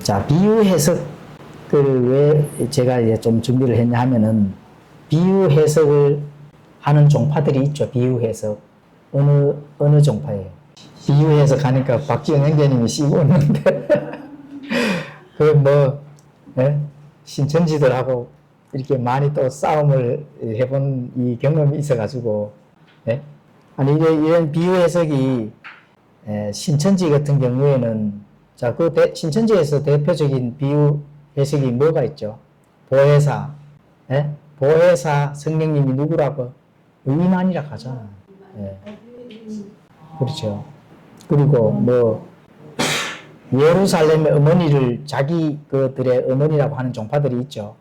자, 비유 해석을 왜 제가 이제 좀 준비를 했냐 하면은, 비유 해석을 하는 종파들이 있죠. 비유 해석. 어느 종파예요? 비유 해석하니까 박지영 형제님이 씹고 있는데, 예? 신천지들하고 이렇게 많이 또 싸움을 해본 이 경험이 있어가지고, 예? 아니, 이런 비유 해석이, 신천지 같은 경우에는, 자, 신천지에서 대표적인 비유 해석이 뭐가 있죠? 보혜사, 예? 보혜사 성령님이 누구라고? 의만이라 하잖아. 예. 그렇죠. 그리고 예루살렘의 어머니를 자기 그들의 어머니라고 하는 종파들이 있죠.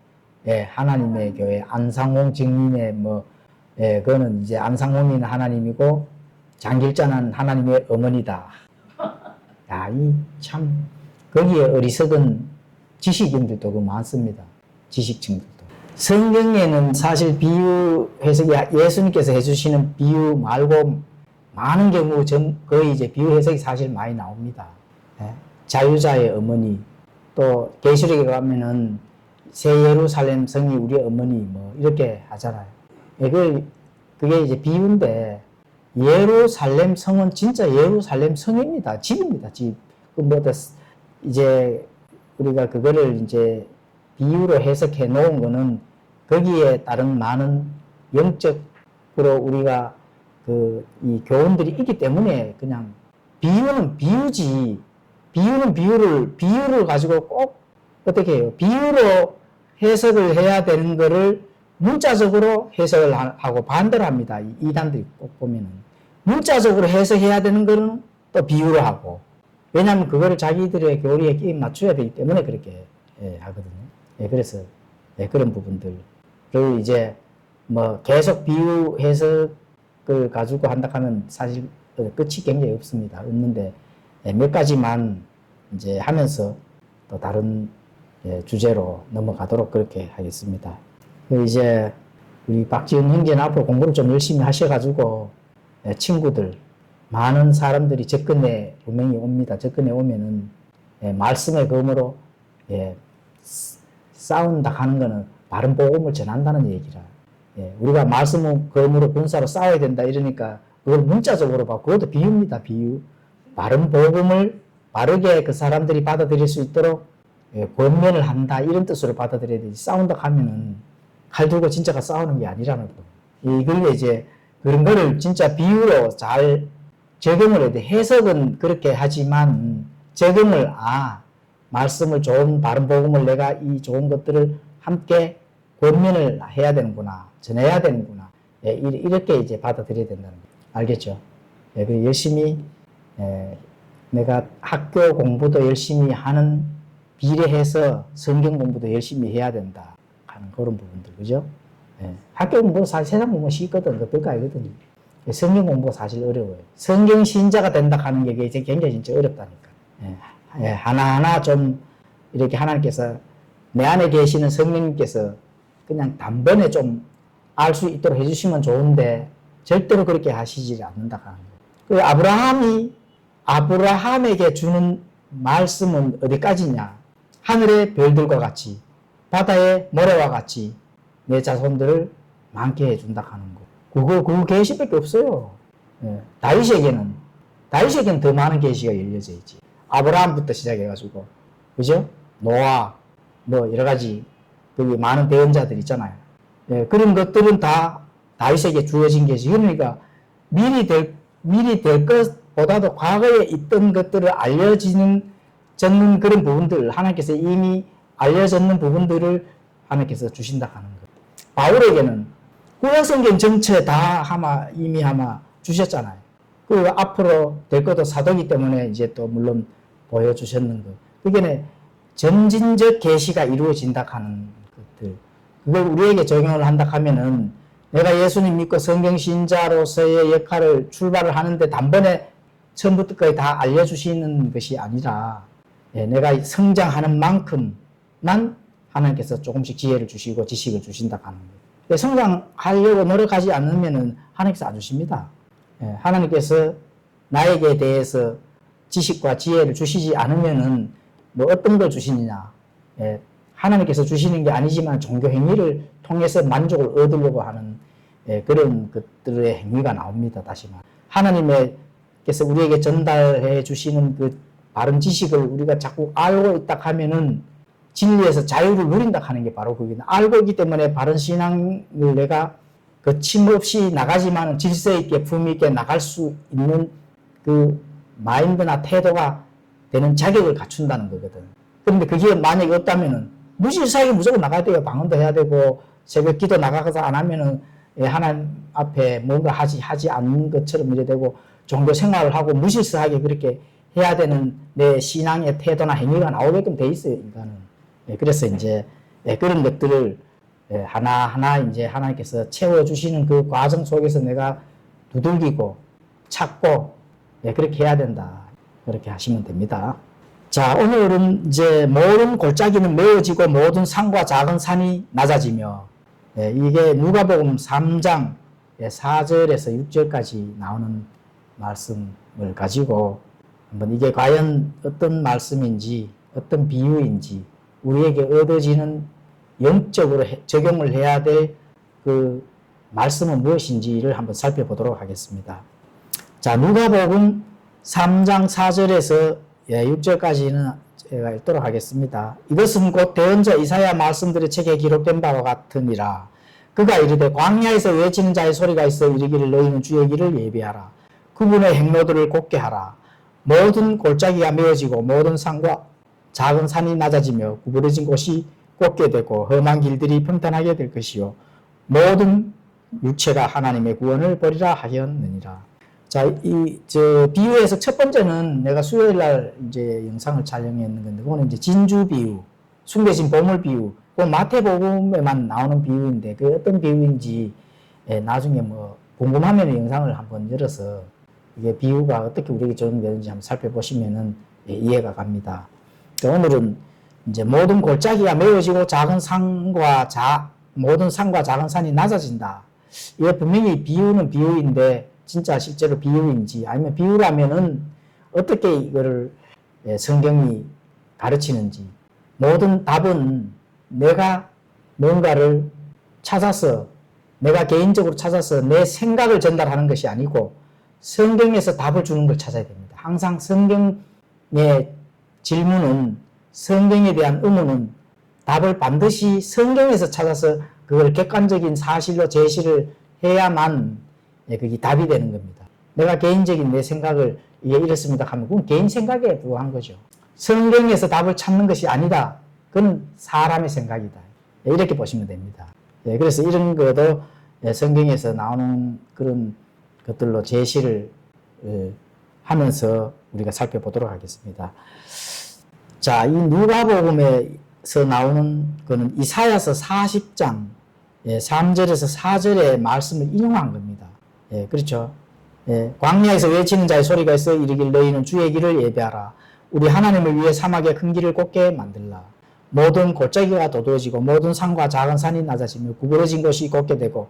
예, 하나님의 교회, 안상홍 증인의 예, 그거는 이제 안상홍이는 하나님이고, 장길자는 하나님의 어머니다. 야, 거기에 어리석은 지식인들도 많습니다. 지식층들도. 성경에는 사실 비유 해석이 예수님께서 해주시는 비유 말고 많은 경우 거의 이제 비유 해석이 사실 많이 나옵니다. 예? 자유자의 어머니, 또 계시록에 가면은 새 예루살렘 성이 우리 어머니 이렇게 하잖아요. 예, 그게 이제 비유인데, 예루살렘 성은 진짜 예루살렘 성입니다. 집입니다. 집. 이제 우리가 그거를 이제 비유로 해석해 놓은 거는 거기에 따른 많은 영적으로 우리가 이 교훈들이 있기 때문에, 그냥 비유는 비유지. 비유는 비유를 가지고 꼭 어떻게 해요? 비유로 해석을 해야 되는 거를 문자적으로 해석을 하고 반대로 합니다. 이단들이 꼭 보면은. 문자적으로 해석해야 되는 거는 또 비유로 하고. 왜냐하면 그거를 자기들의 교리에 끼 맞춰야 되기 때문에 그렇게 하거든요. 예, 그래서 그런 부분들. 그리고 이제 계속 비유 해석을 가지고 한다 하면 사실 끝이 굉장히 없는데, 몇 가지만 이제 하면서 또 다른 주제로 넘어가도록 그렇게 하겠습니다. 이제 우리 박지은 형제는 앞으로 공부를 좀 열심히 하셔가지고, 친구들, 많은 사람들이 접근에 분명히 옵니다. 접근에 오면은, 말씀의 검으로, 싸운다 하는 거는 바른 복음을 전한다는 얘기라. 우리가 말씀의 검으로 군사로 싸워야 된다 이러니까 그걸 문자적으로 봐. 그것도 비유입니다. 비유. 바른 복음을 바르게 그 사람들이 받아들일 수 있도록 권면을 한다 이런 뜻으로 받아들여야 되지. 싸운다 하면은 칼 들고 진짜가 싸우는 게 아니라는 거. 이걸 이제 그런 거를 진짜 비유로 잘 적용을 해야 돼. 해석은 그렇게 하지만 적용을 말씀을 좋은 바른 복음을 내가 이 좋은 것들을 함께 권면을 해야 되는구나. 전해야 되는구나. 이렇게 이제 받아들여야 된다는 거. 알겠죠? 그리고 열심히 내가 학교 공부도 열심히 하는 비례해서 성경 공부도 열심히 해야 된다 하는 그런 부분들, 그죠? 학교 공부는 사실 세상 공부는 쉽거든. 별거 아니거든요. 성경 공부가 사실 어려워요. 성경 신자가 된다 하는 게 이제 굉장히 진짜 어렵다니까. 하나하나 좀 이렇게 하나님께서 내 안에 계시는 성령님께서 그냥 단번에 좀 알 수 있도록 해주시면 좋은데 절대로 그렇게 하시지 않는다 하는 거예요. 아브라함에게 주는 말씀은 어디까지냐? 하늘의 별들과 같이, 바다의 모래와 같이 내 자손들을 많게 해준다 하는 거. 그거 계시밖에 없어요. 다윗에게는 더 많은 계시가 열려져 있지. 아브라함부터 시작해가지고, 그죠? 노아, 여러 가지, 거기 많은 대언자들 있잖아요. 그런 것들은 다 다윗에게 주어진 계시. 그러니까 미리 될 것보다도 과거에 있던 것들을 알려지는 그런 부분들, 하나님께서 이미 알려졌는 부분들을 하나님께서 주신다 하는 거예요. 바울에게는 구약성경 전체 다 이미 주셨잖아요. 그 앞으로 될 것도 사도기 때문에 이제 또 물론 보여주셨는 거. 그게 점진적 계시가 이루어진다 하는 것들. 그걸 우리에게 적용을 한다 하면은 내가 예수님 믿고 성경 신자로서의 역할을 출발을 하는데 단번에 처음부터까지 다 알려주시는 것이 아니라 내가 성장하는 만큼만 하나님께서 조금씩 지혜를 주시고 지식을 주신다 하는 거예요. 성장하려고 노력하지 않으면은 하나님께서 안 주십니다. 하나님께서 나에게 대해서 지식과 지혜를 주시지 않으면은 뭐 어떤 걸 주시느냐. 예, 하나님께서 주시는 게 아니지만 종교 행위를 통해서 만족을 얻으려고 하는 그런 것들의 행위가 나옵니다. 다시 말. 하나님께서 우리에게 전달해 주시는 그 바른 지식을 우리가 자꾸 알고 있다 하면은 진리에서 자유를 누린다 하는 게 바로 그게 알고 있기 때문에 바른 신앙을 내가 거침없이 나가지만 질서 있게 품위 있게 나갈 수 있는 그 마인드나 태도가 되는 자격을 갖춘다는 거거든. 그런데 그게 만약에 없다면은 무질서하게 무조건 나가야 돼요. 방언도 해야 되고 새벽 기도 나가서 안 하면은 하나님 앞에 뭔가 하지 않는 것처럼 이래 되고 종교 생활을 하고 무질서하게 그렇게 해야 되는 내 신앙의 태도나 행위가 나오게끔 돼 있어요, 인간은. 그래서 이제 그런 것들을 하나하나 이제 하나님께서 채워주시는 그 과정 속에서 내가 두들기고 찾고 그렇게 해야 된다. 그렇게 하시면 됩니다. 자, 오늘은 이제 모든 골짜기는 메워지고 모든 산과 작은 산이 낮아지며 이게 누가복음 3장 4절에서 6절까지 나오는 말씀을 가지고 한번 이게 과연 어떤 말씀인지 어떤 비유인지 우리에게 얻어지는 영적으로 적용을 해야 될 그 말씀은 무엇인지를 한번 살펴보도록 하겠습니다. 자, 누가복음 3장 4절에서 6절까지는 제가 읽도록 하겠습니다. 이것은 곧 대언자 이사야 말씀들의 책에 기록된 바와 같으니라. 그가 이르되 광야에서 외치는 자의 소리가 있어 이르기를 너희는 주의 길을 예비하라. 그분의 행로들을 곧게 하라. 모든 골짜기가 메어지고 모든 산과 작은 산이 낮아지며 구부러진 곳이 곱게 되고 험한 길들이 평탄하게 될 것이요 모든 육체가 하나님의 구원을 보리라 하였느니라. 자, 비유에서 첫 번째는 내가 수요일 날 이제 영상을 촬영했는 건데, 그거는 이제 진주 비유, 숨겨진 보물 비유, 그 마태복음에만 나오는 비유인데, 그 어떤 비유인지, 나중에 뭐, 궁금하면 영상을 한번 열어서, 이게 비유가 어떻게 우리에게 적용되는지 한번 살펴보시면은, 이해가 갑니다. 오늘은 이제 모든 골짜기가 메워지고 모든 산과 작은 산이 낮아진다. 이게 분명히 비유는 비유인데, 진짜 실제로 비유인지 아니면 비유라면은 어떻게 이거를 성경이 가르치는지 모든 답은 내가 뭔가를 찾아서 내가 개인적으로 찾아서 내 생각을 전달하는 것이 아니고 성경에서 답을 주는 걸 찾아야 됩니다. 항상 성경의 질문은 성경에 대한 의문은 답을 반드시 성경에서 찾아서 그걸 객관적인 사실로 제시를 해야만 그게 답이 되는 겁니다. 내가 개인적인 내 생각을 이게 이렇습니다 하면 그건 개인 생각에 불과한 거죠. 성경에서 답을 찾는 것이 아니다. 그건 사람의 생각이다. 이렇게 보시면 됩니다. 그래서 이런 것도 성경에서 나오는 그런 것들로 제시를 하면서 우리가 살펴보도록 하겠습니다. 자, 이 누가복음에서 나오는 거는 이사야서 40장 3절에서 4절의 말씀을 인용한 겁니다. 그렇죠. 광야에서 외치는 자의 소리가 있어 이르길 너희는 주의 길을 예배하라. 우리 하나님을 위해 사막에 큰 길을 곱게 만들라. 모든 골짜기가 도두어지고 모든 산과 작은 산이 낮아지며 구부러진 곳이 곱게 되고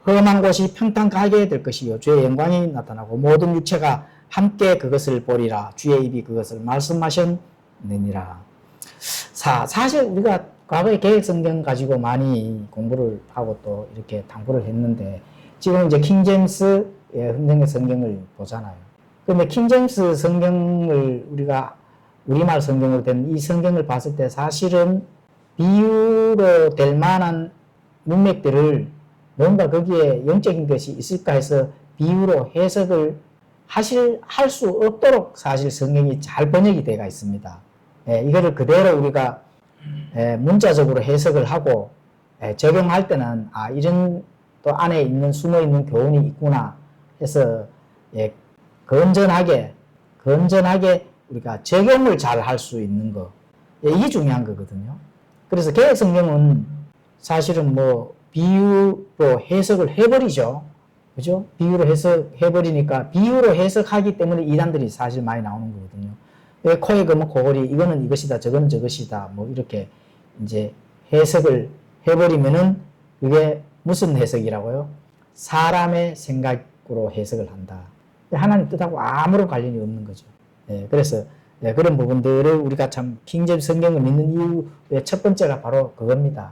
험한 곳이 평탄하게 될 것이요 주의 영광이 나타나고 모든 육체가 함께 그것을 보리라. 주의 입이 그것을 말씀하셨느니라. 사실 우리가 과거에 개혁성경 가지고 많이 공부를 하고 또 이렇게 탐구를 했는데 지금 이제 킹제임스 흥정의 성경을 보잖아요. 그런데 킹제임스 성경을 우리가 우리말 성경으로 된 이 성경을 봤을 때 사실은 비유로 될 만한 문맥들을 뭔가 거기에 영적인 것이 있을까 해서 비유로 해석을 할 수 없도록 사실 성경이 잘 번역이 되어 있습니다. 이거를 그대로 우리가 문자적으로 해석을 하고 적용할 때는 이런 또 안에 있는 숨어 있는 교훈이 있구나 해서 건전하게 우리가 적용을 잘 할 수 있는 거 이게 중요한 거거든요. 그래서 개혁성경은 사실은 뭐 비유로 해석을 해버리죠. 그죠? 비유로 해석해버리니까 비유로 해석하기 때문에 이단들이 사실 많이 나오는 거거든요. 코에 검은 코골이 이거는 이것이다 저거는 저것이다 뭐 이렇게 이제 해석을 해버리면은 그게 무슨 해석이라고요? 사람의 생각으로 해석을 한다. 하나님 뜻하고 아무런 관련이 없는 거죠. 그래서 예, 그런 부분들을 우리가 참 킹제임스 성경을 믿는 이유의 첫 번째가 바로 그겁니다.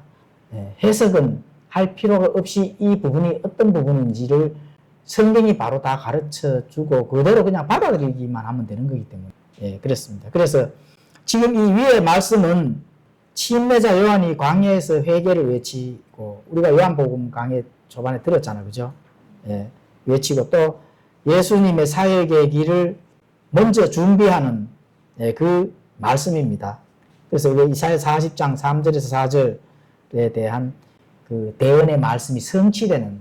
예, 해석은 할 필요가 없이 이 부분이 어떤 부분인지를 성경이 바로 다 가르쳐 주고 그대로 그냥 받아들이기만 하면 되는 거기 때문에 예, 그렇습니다. 그래서 지금 이 위의 말씀은 침례자 요한이 광야에서 회개를 외치고 우리가 요한복음 강의 초반에 들었잖아요. 그죠? 예, 외치고 또 예수님의 사역의 길을 먼저 준비하는 예, 그 말씀입니다. 그래서 이사야 40장 3절에서 4절에 대한 그 대언의 말씀이 성취되는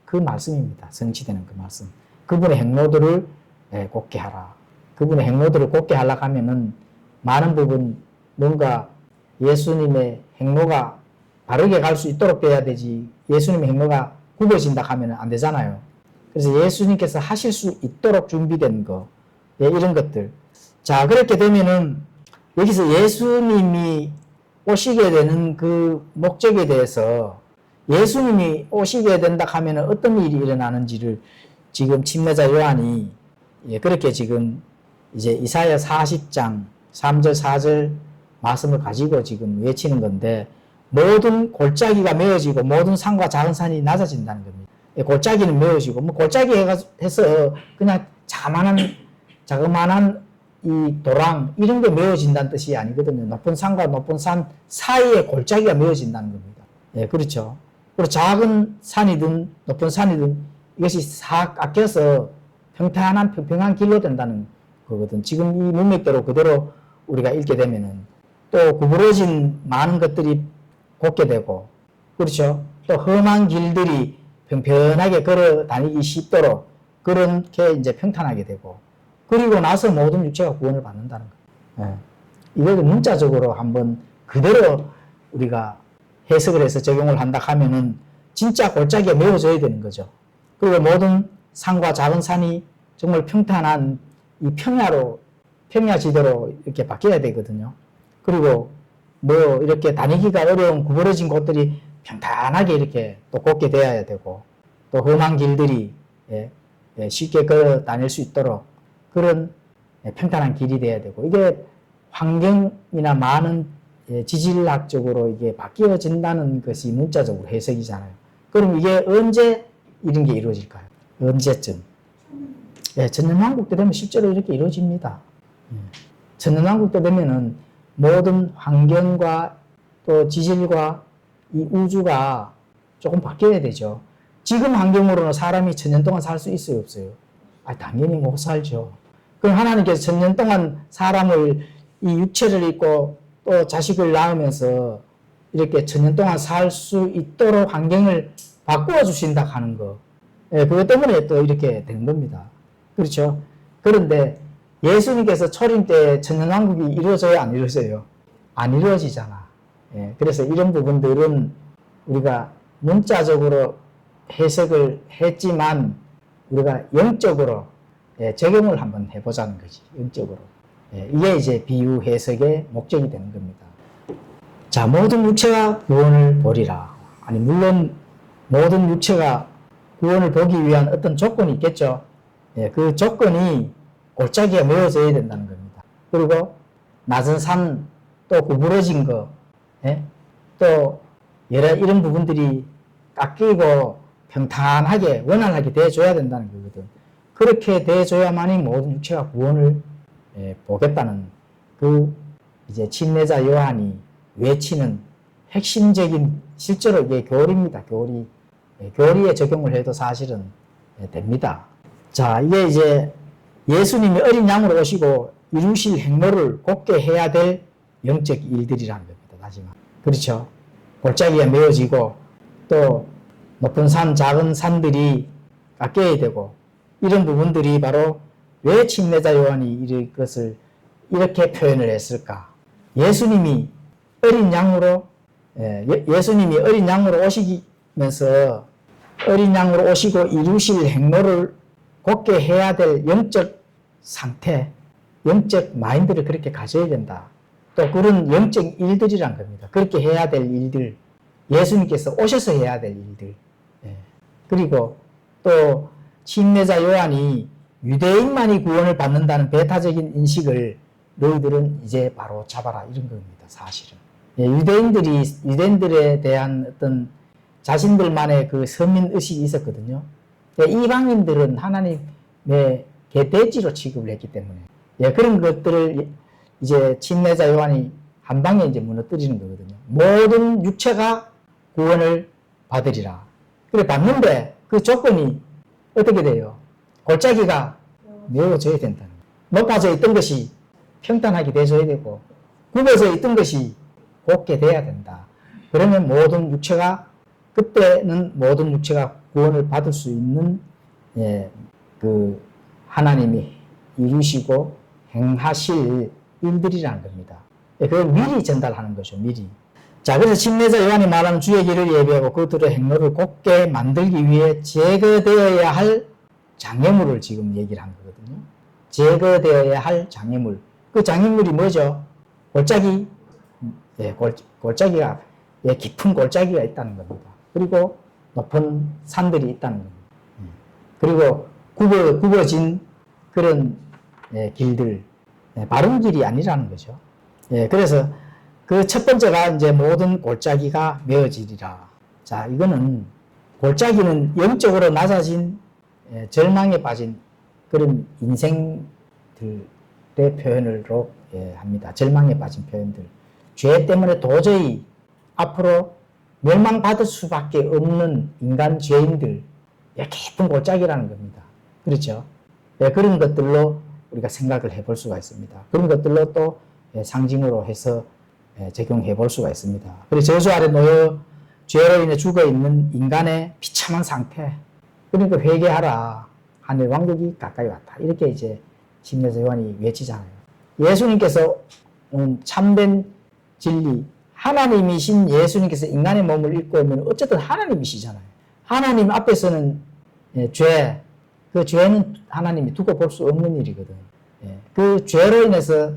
그 말씀입니다. 성취되는 그 말씀. 그분의 행로들을 예, 곱게 하라. 그분의 행로들을 곱게 하려고 하면은 많은 부분 뭔가 예수님의 행로가 바르게 갈 수 있도록 돼야 되지 예수님의 행로가 굽어진다 하면 안 되잖아요. 그래서 예수님께서 하실 수 있도록 준비된 거 예, 이런 것들. 자, 그렇게 되면은 여기서 예수님이 오시게 되는 그 목적에 대해서 예수님이 오시게 된다 하면 어떤 일이 일어나는지를 지금 침례자 요한이 예, 그렇게 지금 이제 이사야 40장 3절 4절 말씀을 가지고 지금 외치는 건데 모든 골짜기가 메어지고 모든 산과 작은 산이 낮아진다는 겁니다. 예, 골짜기는 메어지고 뭐 골짜기 해서 그냥 자그마한 이 도랑 이런 게 메어진다는 뜻이 아니거든요. 높은 산과 높은 산 사이에 골짜기가 메어진다는 겁니다. 예, 그렇죠. 그리고 작은 산이든 높은 산이든 이것이 싹 깎여서 평평한 길로 된다는 거거든. 지금 이 문맥대로 그대로 우리가 읽게 되면은 또 구부러진 많은 것들이 곱게 되고, 그렇죠. 또 험한 길들이 평평하게 걸어 다니기 쉽도록 그렇게 이제 평탄하게 되고, 그리고 나서 모든 육체가 구원을 받는다는 거예요. 예. 이걸 문자적으로 한번 그대로 우리가 해석을 해서 적용을 한다 하면은 진짜 골짜기에 메워져야 되는 거죠. 그리고 모든 산과 작은 산이 정말 평탄한 이 평야지대로 이렇게 바뀌어야 되거든요. 그리고 뭐 이렇게 다니기가 어려운 구부러진 곳들이 평탄하게 이렇게 또 곱게 되어야 되고, 또 험한 길들이 쉽게 걸어 다닐 수 있도록 그런 평탄한 길이 돼야 되고, 이게 환경이나 많은 지질학적으로 이게 바뀌어진다는 것이 문자적으로 해석이잖아요. 그럼 이게 언제 이런 게 이루어질까요? 언제쯤? 천년왕국 때 되면 실제로 이렇게 이루어집니다. 천년왕국 때 되면은 모든 환경과 또 지질과 이 우주가 조금 바뀌어야 되죠. 지금 환경으로는 사람이 천년 동안 살 수 있어요, 없어요? 당연히 못 살죠. 그럼 하나님께서 천년 동안 사람을 이 육체를 입고 또 자식을 낳으면서 이렇게 천년 동안 살 수 있도록 환경을 바꾸어 주신다 하는 거. 그것 때문에 또 이렇게 된 겁니다. 그렇죠? 그런데 예수님께서 초림 때 천년왕국이 이루어져야 안 이루어져요? 안 이루어지잖아. 그래서 이런 부분들은 우리가 문자적으로 해석을 했지만 우리가 영적으로 적용을 한번 해보자는 거지. 영적으로. 이게 이제 비유 해석의 목적이 되는 겁니다. 자, 모든 육체가 구원을 보리라. 아니, 물론 모든 육체가 구원을 보기 위한 어떤 조건이 있겠죠. 그 조건이 골짜기가 메워져야 된다는 겁니다. 그리고 낮은 산, 또 구부러진 거, 또 여러 이런 부분들이 깎이고 평탄하게 원활하게 돼줘야 된다는 거거든. 그렇게 돼줘야만이 모든 육체가 구원을 보겠다는 그 이제 침례자 요한이 외치는 핵심적인 실제로 이게 교리입니다. 교리에 적용을 해도 사실은 됩니다. 자, 이게 이제 예수님이 어린 양으로 오시고 이루실 행로를 곱게 해야 될 영적 일들이라는 겁니다. 마지막. 그렇죠. 골짜기가 메어지고 또 높은 산, 작은 산들이 깎여야 되고 이런 부분들이 바로 왜 침례자 요한이 이것을 이렇게 표현을 했을까? 예수님이 어린 양으로 오시면서 어린 양으로 오시고 이루실 행로를 곱게 해야 될 영적 상태, 영적 마인드를 그렇게 가져야 된다. 또 그런 영적 일들이란 겁니다. 그렇게 해야 될 일들, 예수님께서 오셔서 해야 될 일들. 그리고 또 침례자 요한이 유대인만이 구원을 받는다는 배타적인 인식을 너희들은 이제 바로 잡아라 이런 겁니다. 사실은. 예, 유대인들에 대한 어떤 자신들만의 그 서민 의식이 있었거든요. 예, 이방인들은 하나님의 개돼지로 취급을 했기 때문에 예, 그런 것들을 이제 침례자 요한이 한 방에 이제 무너뜨리는 거거든요. 모든 육체가 구원을 받으리라. 그래 받는데 그 조건이 어떻게 돼요? 골짜기가 메워져야 된다는 거예요. 높아져 있던 것이 평탄하게 돼줘야 되고 굽어져 있던 것이 곱게 돼야 된다. 그러면 모든 육체가 그때는 모든 육체가 구원을 받을 수 있는 예, 그 하나님이 이루시고 행하실 일들이라는 겁니다. 예, 그걸 미리 전달하는 거죠. 미리. 자, 그래서 침례자 요한이 말하는 주의 길을 예비하고 그들의 행로를 곱게 만들기 위해 제거되어야 할 장애물을 지금 얘기를 한 거거든요. 제거되어야 할 장애물. 그 장애물이 뭐죠? 골짜기. 예, 골짜기가, 예, 깊은 골짜기가 있다는 겁니다. 그리고 높은 산들이 있다는 겁니다. 그리고 굽어진 그런 예, 길들, 예, 바른 길이 아니라는 거죠. 예, 그래서 그 첫 번째가 이제 모든 골짜기가 메어지리라. 자, 이거는 골짜기는 영적으로 낮아진 예, 절망에 빠진 그런 인생들의 표현으로 예, 합니다. 절망에 빠진 표현들. 죄 때문에 도저히 앞으로 멸망받을 수밖에 없는 인간 죄인들, 예, 깊은 골짜기라는 겁니다. 그렇죠? 예, 그런 것들로 우리가 생각을 해볼 수가 있습니다. 그런 것들로 또 예, 상징으로 해서 예, 적용해 볼 수가 있습니다. 그리고 저주 아래 놓여 죄로 인해 죽어 있는 인간의 비참한 상태. 그러니까 회개하라. 하늘 왕국이 가까이 왔다. 이렇게 이제 침례자 요한이 외치잖아요. 예수님께서 참된 진리, 하나님이신 예수님께서 인간의 몸을 입고 오면 어쨌든 하나님이시잖아요. 하나님 앞에서는 예, 죄, 그 죄는 하나님이 두고 볼 수 없는 일이거든. 예, 그 죄로 인해서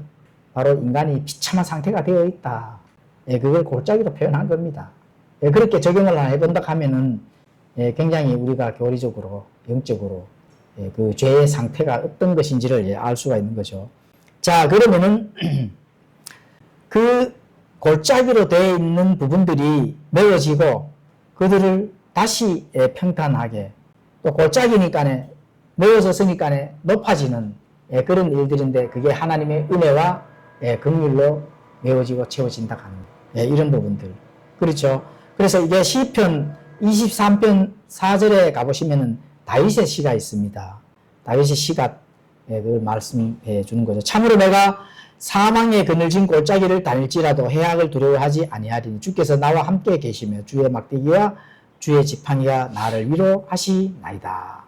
바로 인간이 비참한 상태가 되어 있다. 예, 그걸 골짜기로 표현한 겁니다. 예, 그렇게 적용을 해본다 하면은 예, 굉장히 우리가 교리적으로, 영적으로 예, 그 죄의 상태가 어떤 것인지를 예, 알 수가 있는 거죠. 자, 그러면은 그 골짜기로 되어 있는 부분들이 메워지고 그들을 다시 예, 평탄하게 또 골짜기니까 메워졌으니까 높아지는 예, 그런 일들인데 그게 하나님의 은혜와 예, 긍휼로 메워지고 채워진다 하는 예, 이런 부분들. 그렇죠. 그래서 이게 시편 23편 4절에 가보시면은 다윗의 시가 있습니다. 다윗의 시가 예, 그걸 말씀해 주는 거죠. 참으로 내가 사망의 그늘진 골짜기를 다닐지라도 해악을 두려워하지 아니하리니 주께서 나와 함께 계시며 주의 막대기와 주의 지팡이가 나를 위로하시나이다.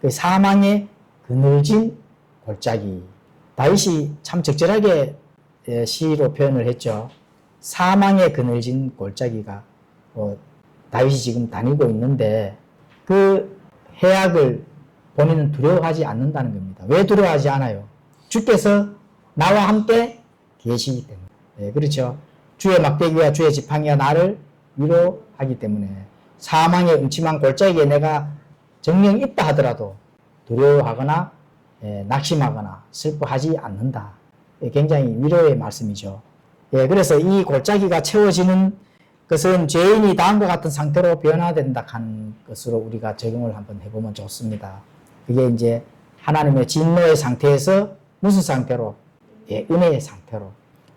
그 사망의 그늘진 골짜기. 다윗이 참 적절하게 시로 표현을 했죠. 사망의 그늘진 골짜기가 다윗이 지금 다니고 있는데 그 해악을 본인은 두려워하지 않는다는 겁니다. 왜 두려워하지 않아요? 주께서 나와 함께 계시기 때문에. 네, 그렇죠. 주의 막대기와 주의 지팡이가 나를 위로하기 때문에 사망의 음침한 골짜기에 내가 정령 있다 하더라도 두려워하거나 낙심하거나 슬퍼하지 않는다. 굉장히 위로의 말씀이죠. 예, 그래서 이 골짜기가 채워지는 것은 죄인이 다음과 같은 상태로 변화된다 하는 것으로 우리가 적용을 한번 해보면 좋습니다. 그게 이제 하나님의 진노의 상태에서 무슨 상태로? 예, 은혜의 상태로.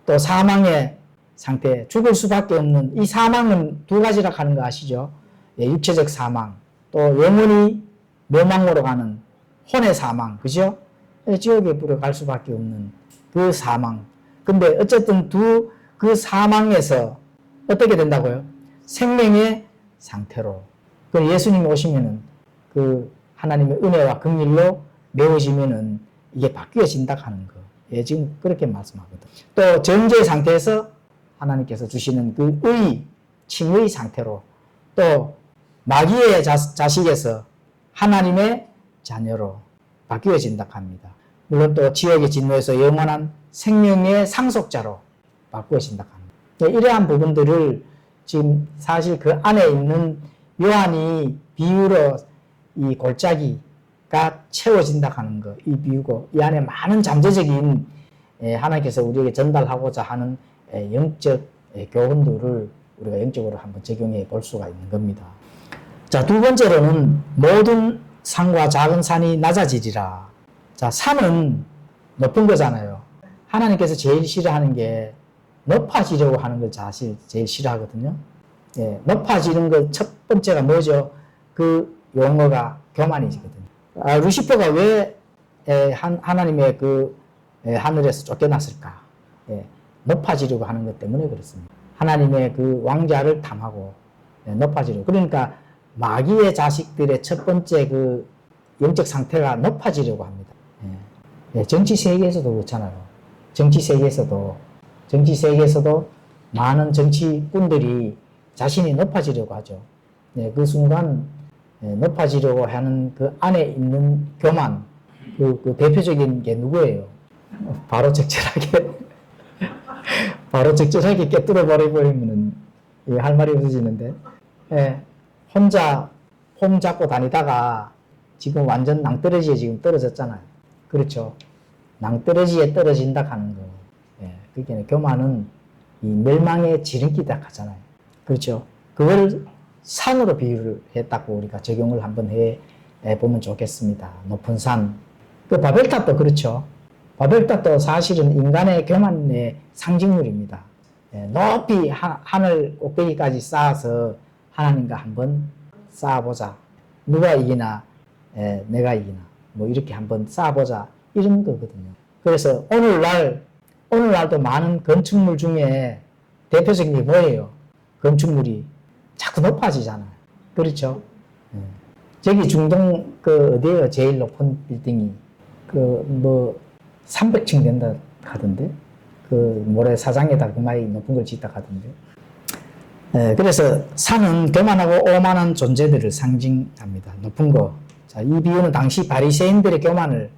또 사망의 상태, 죽을 수밖에 없는 이 사망은 두 가지라 하는 거 아시죠? 예, 육체적 사망, 또 영원히 멸망으로 가는 혼의 사망, 그죠? 예, 지옥에 불에 갈 수밖에 없는 그 사망. 근데 어쨌든 그 사망에서 어떻게 된다고요? 생명의 상태로. 그 예수님이 오시면은 그 하나님의 은혜와 긍휼로 메워지면은 이게 바뀌어진다 하는 거. 예, 지금 그렇게 말씀하거든. 또 정죄의 상태에서 하나님께서 주시는 그 의, 칭의 상태로 또 마귀의 자식에서 하나님의 자녀로 바뀌어진다 합니다. 물론 또 지옥의 진노에서 영원한 생명의 상속자로 바꾸어진다 합니다. 이러한 부분들을 지금 사실 그 안에 있는 요한이 비유로 이 골짜기가 채워진다 하는 거, 이 비유고 이 안에 많은 잠재적인 하나님께서 우리에게 전달하고자 하는 영적 교훈들을 우리가 영적으로 한번 적용해 볼 수가 있는 겁니다. 자, 두 번째로는 모든 산과 작은 산이 낮아지리라. 자, 산은 높은 거잖아요. 하나님께서 제일 싫어하는 게 높아지려고 하는 걸 사실 제일 싫어하거든요. 높아지는 것 첫 번째가 뭐죠? 그 용어가 교만이거든요. 루시퍼가 왜 하나님의 그 하늘에서 쫓겨났을까? 높아지려고 하는 것 때문에 그렇습니다. 하나님의 그 왕자를 탐하고 높아지려고. 그러니까 마귀의 자식들의 첫 번째 그 영적 상태가 높아지려고 합니다. 정치 세계에서도 그렇잖아요. 정치 세계에서도 많은 정치꾼들이 자신이 높아지려고 하죠. 그 순간 높아지려고 하는 그 안에 있는 교만, 그 대표적인 게 누구예요? 바로 적절하게 깨뚫어 버리면은 할 말이 없어지는데, 혼자 폼 잡고 다니다가 지금 완전 낭떠러지에 지금 떨어졌잖아요. 그렇죠? 낭떠러지에 떨어진다 하는 거. 그게 교만은 이 멸망의 지름길이다 하잖아요. 그렇죠? 그걸 산으로 비유를 했다고 우리가 적용을 한번 해 보면 좋겠습니다. 높은 산. 그 바벨탑도 그렇죠. 바벨탑도 사실은 인간의 교만의 상징물입니다. 높이 하늘 꼭대기까지 쌓아서 하나님과 한번 쌓아보자. 누가 이기나, 내가 이기나. 뭐 이렇게 한번 쌓아보자. 이런 거거든요. 그래서 오늘날도 많은 건축물 중에 대표적인 게 뭐예요? 건축물이 자꾸 높아지잖아요. 그렇죠? 저기 중동 어디에요? 제일 높은 빌딩이 300층 된다 하던데, 모래사장에다 그 많이 높은 걸 짓다 하던데. 그래서 산은 교만하고 오만한 존재들을 상징합니다. 높은 거. 자, 이 비유는 당시 바리새인들의 교만을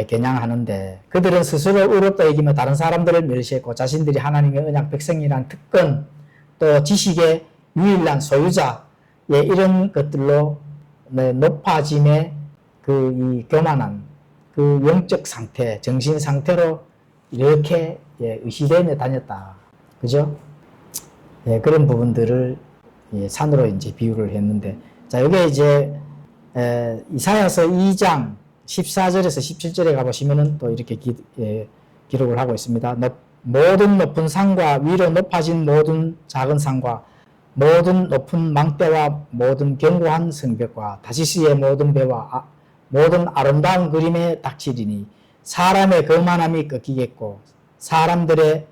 겨냥하는데, 그들은 스스로 의롭다 여기며 다른 사람들을 멸시했고 자신들이 하나님의 언약 백성이란 특권, 또 지식의 유일한 소유자, 이런 것들로 높아짐의 이 교만한 그 영적 상태, 정신 상태로 이렇게 의시되며 다녔다. 그죠? 그런 부분들을 산으로 이제 비유를 했는데, 자, 여기에 이제 이사야서 2장 14절에서 17절에 가보시면은 또 이렇게 기록을 하고 있습니다. 모든 높은 산과 위로 높아진 모든 작은 산과 모든 높은 망대와 모든 견고한 성벽과 다시스의 모든 배와 모든 아름다운 그림에 닥치리니 사람의 거만함이 꺾이겠고 사람들의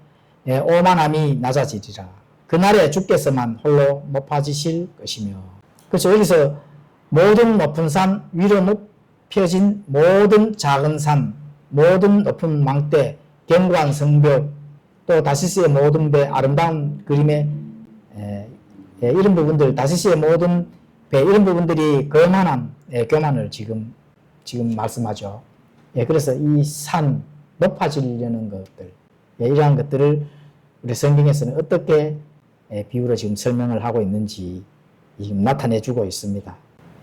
오만함이 낮아지리라. 그날에 주께서만 홀로 높아지실 것이며. 그렇죠. 여기서 모든 높은 산, 위로 높여진 모든 작은 산, 모든 높은 망대, 견고한 성벽, 또 다시스의 모든 배, 아름다운 그림의 이런 부분들, 다시스의 모든 배, 이런 부분들이 거만함, 교만을 지금 말씀하죠. 그래서 이 산, 높아지려는 것들, 이러한 것들을 우리 성경에서는 어떻게 비유로 지금 설명을 하고 있는지 지금 나타내주고 있습니다.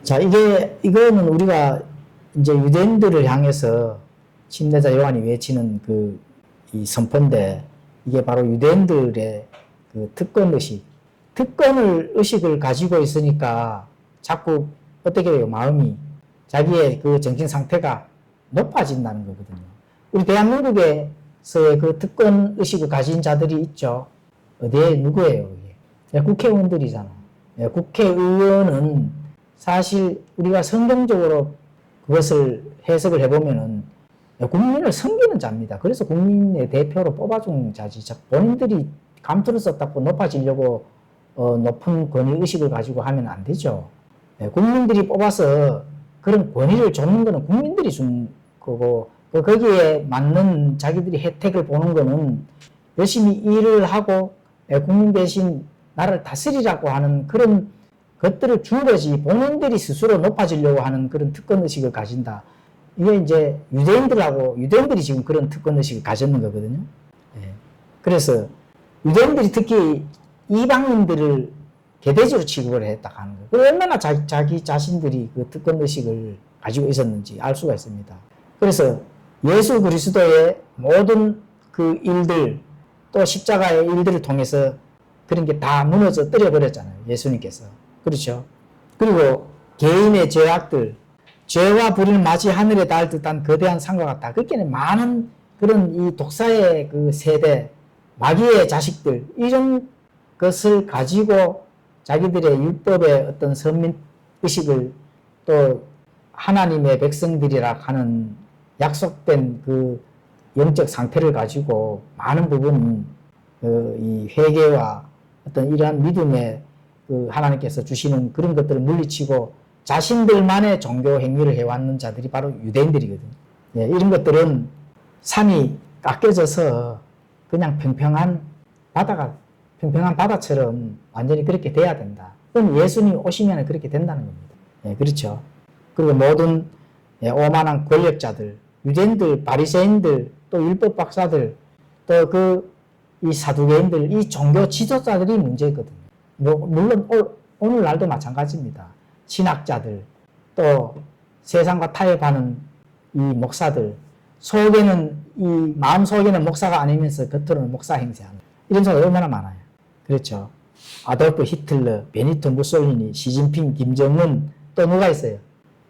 자, 이거는 우리가 이제 유대인들을 향해서 침례자 요한이 외치는 이 선포인데, 이게 바로 유대인들의 그 특권의식을 가지고 있으니까 자꾸 어떻게 해요? 마음이, 자기의 그 정신 상태가 높아진다는 거거든요. 우리 대한민국에서의 그 특권의식을 가진 자들이 있죠. 어디에, 누구예요? 이게? 국회의원들이잖아. 국회의원은 사실 우리가 성경적으로 그것을 해석을 해보면은 국민을 섬기는 자입니다. 그래서 국민의 대표로 뽑아준 자지. 본인들이 감투를 썼다고 높아지려고 높은 권위의식을 가지고 하면 안 되죠. 국민들이 뽑아서 그런 권위를 줬는 거는 국민들이 준 거고, 거기에 맞는 자기들이 혜택을 보는 거는 열심히 일을 하고 국민 대신 나라를 다스리라고 하는 그런 것들을 준 거지, 본인들이 스스로 높아지려고 하는 그런 특권의식을 가진다. 이게 이제 유대인들이 지금 그런 특권의식을 가졌는 거거든요. 그래서 유대인들이 특히 이방인들을 개돼지로 취급을 했다 하는 거예요. 얼마나 자기 자신들이 그 특권의식을 가지고 있었는지 알 수가 있습니다. 그래서 예수 그리스도의 모든 그 일들, 또 십자가의 일들을 통해서 그런 게 다 무너져 떨어버렸잖아요. 예수님께서. 그렇죠? 그리고 개인의 죄악들, 죄와 불의를 마치 하늘에 닿을 듯한 거대한 산과 같다. 그렇게 많은 그런 이 독사의 그 세대, 마귀의 자식들, 이런 것을 가지고 자기들의 율법의 어떤 선민의식을 또 하나님의 백성들이라 하는 약속된 그 영적 상태를 가지고 많은 부분 이 회개와 어떤 이러한 믿음의 그 하나님께서 주시는 그런 것들을 물리치고 자신들만의 종교 행위를 해왔는 자들이 바로 유대인들이거든요. 예, 이런 것들은 산이 깎여져서 그냥 평평한 바다처럼 완전히 그렇게 돼야 된다. 그럼 예수님이 오시면 그렇게 된다는 겁니다. 예, 그렇죠. 그리고 모든 오만한 권력자들, 유대인들, 바리새인들, 또 율법 박사들, 또 이 사두개인들, 이 종교 지도자들이 문제거든요. 물론 오늘날도 마찬가지입니다. 신학자들, 또 세상과 타협하는 이 목사들, 마음속에는 목사가 아니면서 겉으로는 목사 행세하는 이런 사람이 얼마나 많아요. 그렇죠. 아돌프 히틀러, 베니토 무솔리니, 시진핑, 김정은, 또 누가 있어요?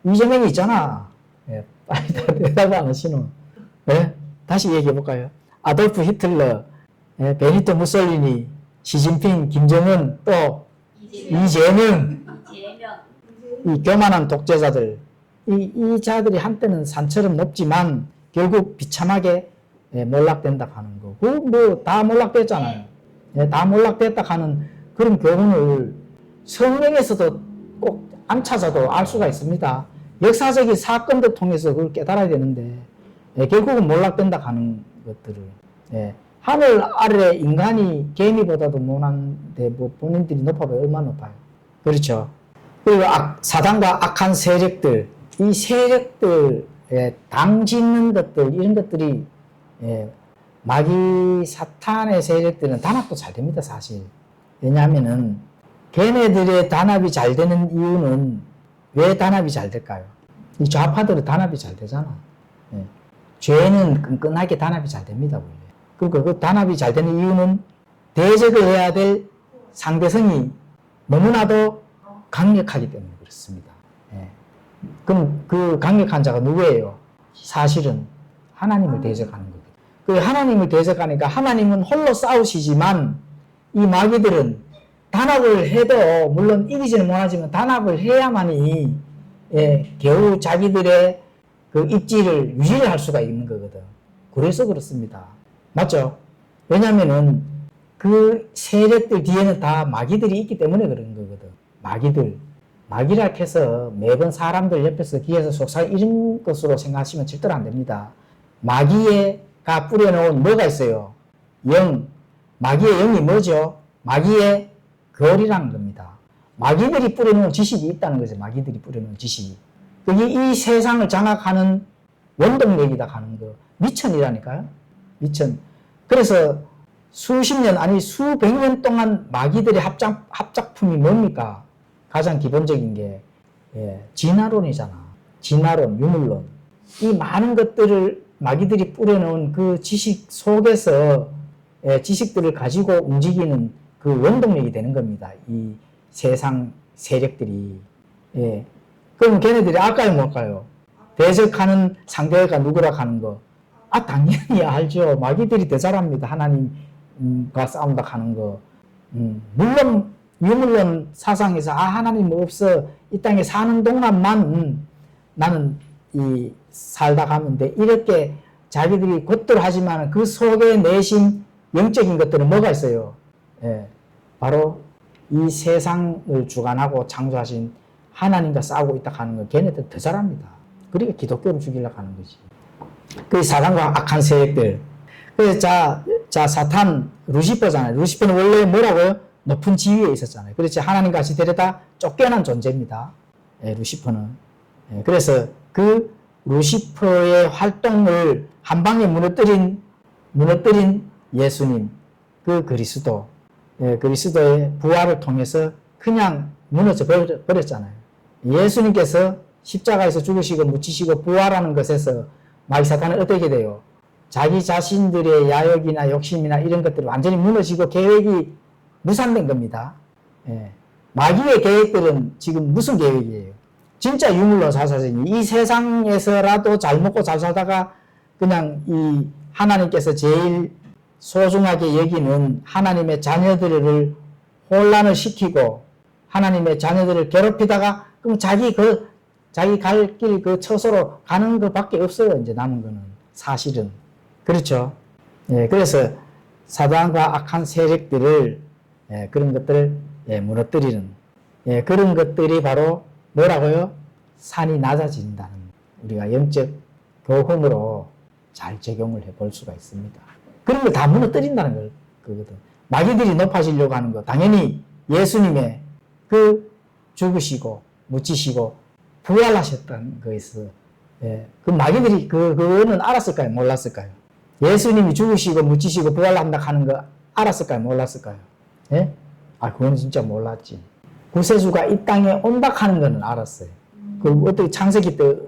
이재명이 있잖아. 예, 빨리 대답 안 하시노. 예? 다시 얘기해 볼까요? 아돌프 히틀러, 예, 베니토 무솔리니, 시진핑, 김정은, 또 이재명, 이 교만한 독재자들, 이 자들이 한때는 산처럼 높지만 결국 비참하게 몰락된다 하는 거. 뭐 다 몰락됐잖아요. 예, 다 몰락됐다 하는 그런 교훈을 성경에서도 꼭 안 찾아도 알 수가 있습니다. 역사적인 사건도 통해서 그걸 깨달아야 되는데 결국은 몰락된다 하는 것들을 하늘 아래 인간이 개미보다도 못한데 뭐 본인들이 높아봐요. 얼마나 높아요. 그렇죠. 그리고 사단과 악한 세력들, 이 세력들 당 짓는 것들, 이런 것들이 마귀 사탄의 세력들은 단합도 잘 됩니다. 사실. 왜냐하면은 걔네들의 단합이 잘 되는 이유는 왜 단합이 잘 될까요? 이 좌파들은 단합이 잘 되잖아. 죄는 끈끈하게 단합이 잘 됩니다. 원래. 그리고 그 단합이 잘 되는 이유는 대적을 해야 될 상대성이 너무나도 강력하기 때문에 그렇습니다. 그럼 그 강력한 자가 누구예요? 사실은 하나님을 대적하는 거거든요. 그 하나님을 대적하니까 하나님은 홀로 싸우시지만 이 마귀들은 단합을 해도 물론 이기지는 못하지만 단합을 해야만이 겨우 자기들의 그 입지를 유지를 할 수가 있는 거거든. 그래서 그렇습니다. 맞죠? 왜냐면은 그 세력들 뒤에는 다 마귀들이 있기 때문에 그런 거거든. 마귀라 해서 매번 사람들 옆에서 귀에서 속삭 이런 것으로 생각하시면 절대로 안 됩니다. 마귀가 뿌려놓은 뭐가 있어요? 마귀의 영이 뭐죠? 마귀의 거리라는 겁니다. 마귀들이 뿌려놓은 지식이 있다는 거죠. 마귀들이 뿌려놓은 지식이. 그게 이 세상을 장악하는 원동력이다 하는 거. 미천이라니까요. 미천. 그래서 수십 년, 아니 수백 년 동안 마귀들의 합작품이 뭡니까? 가장 기본적인 게 진화론이잖아. 진화론, 유물론. 이 많은 것들을 마귀들이 뿌려놓은 그 지식 속에서 지식들을 가지고 움직이는 그 원동력이 되는 겁니다. 이 세상 세력들이. 그럼 걔네들이 아까요, 뭘까요? 대적하는 상대가 누구라 하는 거. 당연히 알죠. 마귀들이 더 잘합니다. 하나님과 싸운다 하는 거. 물론 유물론 사상에서 하나님 없어 이 땅에 사는 동안만 나는 살다 가면 돼. 이렇게 자기들이 곧들 하지만 그 속에 내심 영적인 것들은 뭐가 있어요? 바로 이 세상을 주관하고 창조하신 하나님과 싸우고 있다 하는 거 걔네들 더 잘합니다. 그러니까 기독교를 죽이려고 하는 거지. 그 사단과 악한 세력들. 그래서 사탄 루시퍼잖아요. 루시퍼는 원래 뭐라고요? 높은 지위에 있었잖아요. 그렇지. 하나님같이 데려다 쫓겨난 존재입니다. 루시퍼는. 그래서 그 루시퍼의 활동을 한 방에 무너뜨린 예수님, 그 그리스도의 부활을 통해서 그냥 무너져 버렸잖아요. 예수님께서 십자가에서 죽으시고 묻히시고 부활하는 것에서 마귀 사탄은 어떻게 돼요? 자기 자신들의 야욕이나 욕심이나 이런 것들이 완전히 무너지고 계획이 무산된 겁니다. 예. 마귀의 계획들은 지금 무슨 계획이에요? 진짜 유물로 사사지니 이 세상에서라도 잘 먹고 잘 살다가 그냥 이 하나님께서 제일 소중하게 여기는 하나님의 자녀들을 혼란을 시키고 하나님의 자녀들을 괴롭히다가 그럼 자기 갈 길 그 처소로 가는 것밖에 없어요. 이제 남은 거는 사실은. 그렇죠. 예, 그래서 사단과 악한 세력들을 그런 것들을 무너뜨리는 그런 것들이 바로 뭐라고요? 산이 낮아진다는 우리가 영적 교훈으로 잘 적용을 해볼 수가 있습니다. 그런 걸 다 무너뜨린다는 거거든. 마귀들이 높아지려고 하는 거 당연히 예수님의 그 죽으시고 묻히시고 부활하셨다는 거에서 그 마귀들이 그거는 알았을까요? 몰랐을까요? 예수님이 죽으시고 묻히시고 부활한다 하는 거 알았을까요? 몰랐을까요? 예? 그건 진짜 몰랐지. 구세주가 이 땅에 온다 하는 거는 알았어요. 그 어떻게 창세기에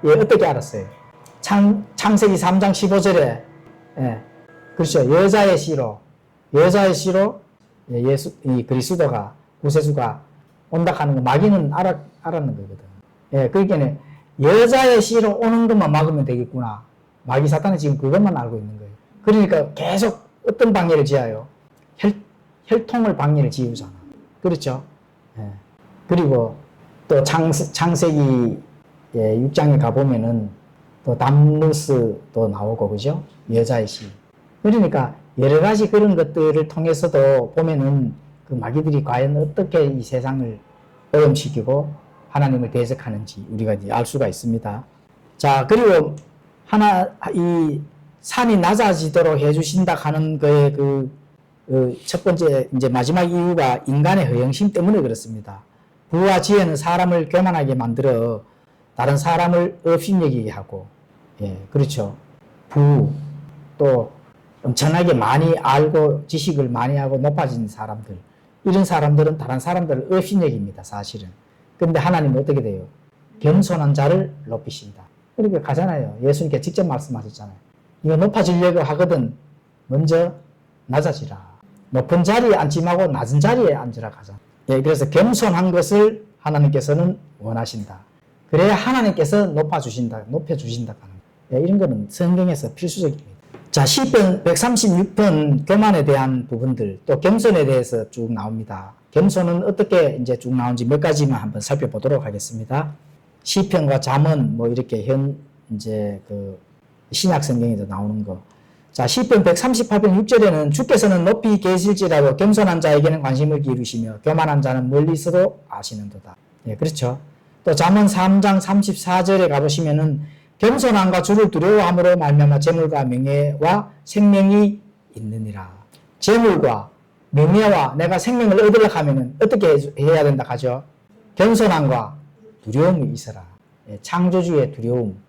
어떻게 알았어요? 창세기 3장 15절에 그렇죠. 여자의 씨로 이 그리스도가 구세주가 온다 하는 거 마귀는 알았는 거거든. 그러니까 여자의 씨로 오는 것만 막으면 되겠구나. 마귀 사탄은 지금 그것만 알고 있는 거예요. 그러니까 계속 어떤 방해를 지어요? 혈통을 방해를 지우잖아. 그렇죠? 그리고 또 창세기 6장에 가보면은 또 담루스도 나오고, 그죠? 여자의 씨. 그러니까 여러 가지 그런 것들을 통해서도 보면은 그 마귀들이 과연 어떻게 이 세상을 오염시키고 하나님을 대적하는지 우리가 이제 알 수가 있습니다. 자, 그리고 이 산이 낮아지도록 해주신다 하는 거에 첫 번째, 이제 마지막 이유가 인간의 허영심 때문에 그렇습니다. 부와 지혜는 사람을 교만하게 만들어 다른 사람을 업신여기게 하고, 그렇죠. 또 엄청나게 많이 알고 지식을 많이 하고 높아진 사람들, 이런 사람들은 다른 사람들을 업신여깁니다, 사실은. 근데 하나님은 어떻게 돼요? 겸손한 자를 높이신다. 그렇게 가잖아요. 예수님께 직접 말씀하셨잖아요. 이거 높아지려고 하거든 먼저 낮아지라. 높은 자리에 앉지 말고 낮은 자리에 앉으라 하잖아요. 그래서 겸손한 것을 하나님께서는 원하신다. 그래야 하나님께서 높여주신다 이런 거는 성경에서 필수적입니다. 자, 시편 136편 교만에 대한 부분들, 또 겸손에 대해서 쭉 나옵니다. 겸손은 어떻게 이제 쭉 나오는지 몇 가지만 한번 살펴보도록 하겠습니다. 시편과 잠언, 이렇게 이제 신약 성경에도 나오는 거. 자, 시편 138편 6절에는 주께서는 높이 계실지라도 겸손한 자에게는 관심을 기울이시며 교만한 자는 멀리서도 아시는도다. 그렇죠. 또 잠언 3장 34절에 가보시면은 겸손함과 주를 두려워함으로 말미암아 재물과 명예와 생명이 있느니라. 재물과 명예와 내가 생명을 얻으려고 하면은 어떻게 해야 된다 하죠? 겸손함과 두려움이 있어라. 창조주의 두려움.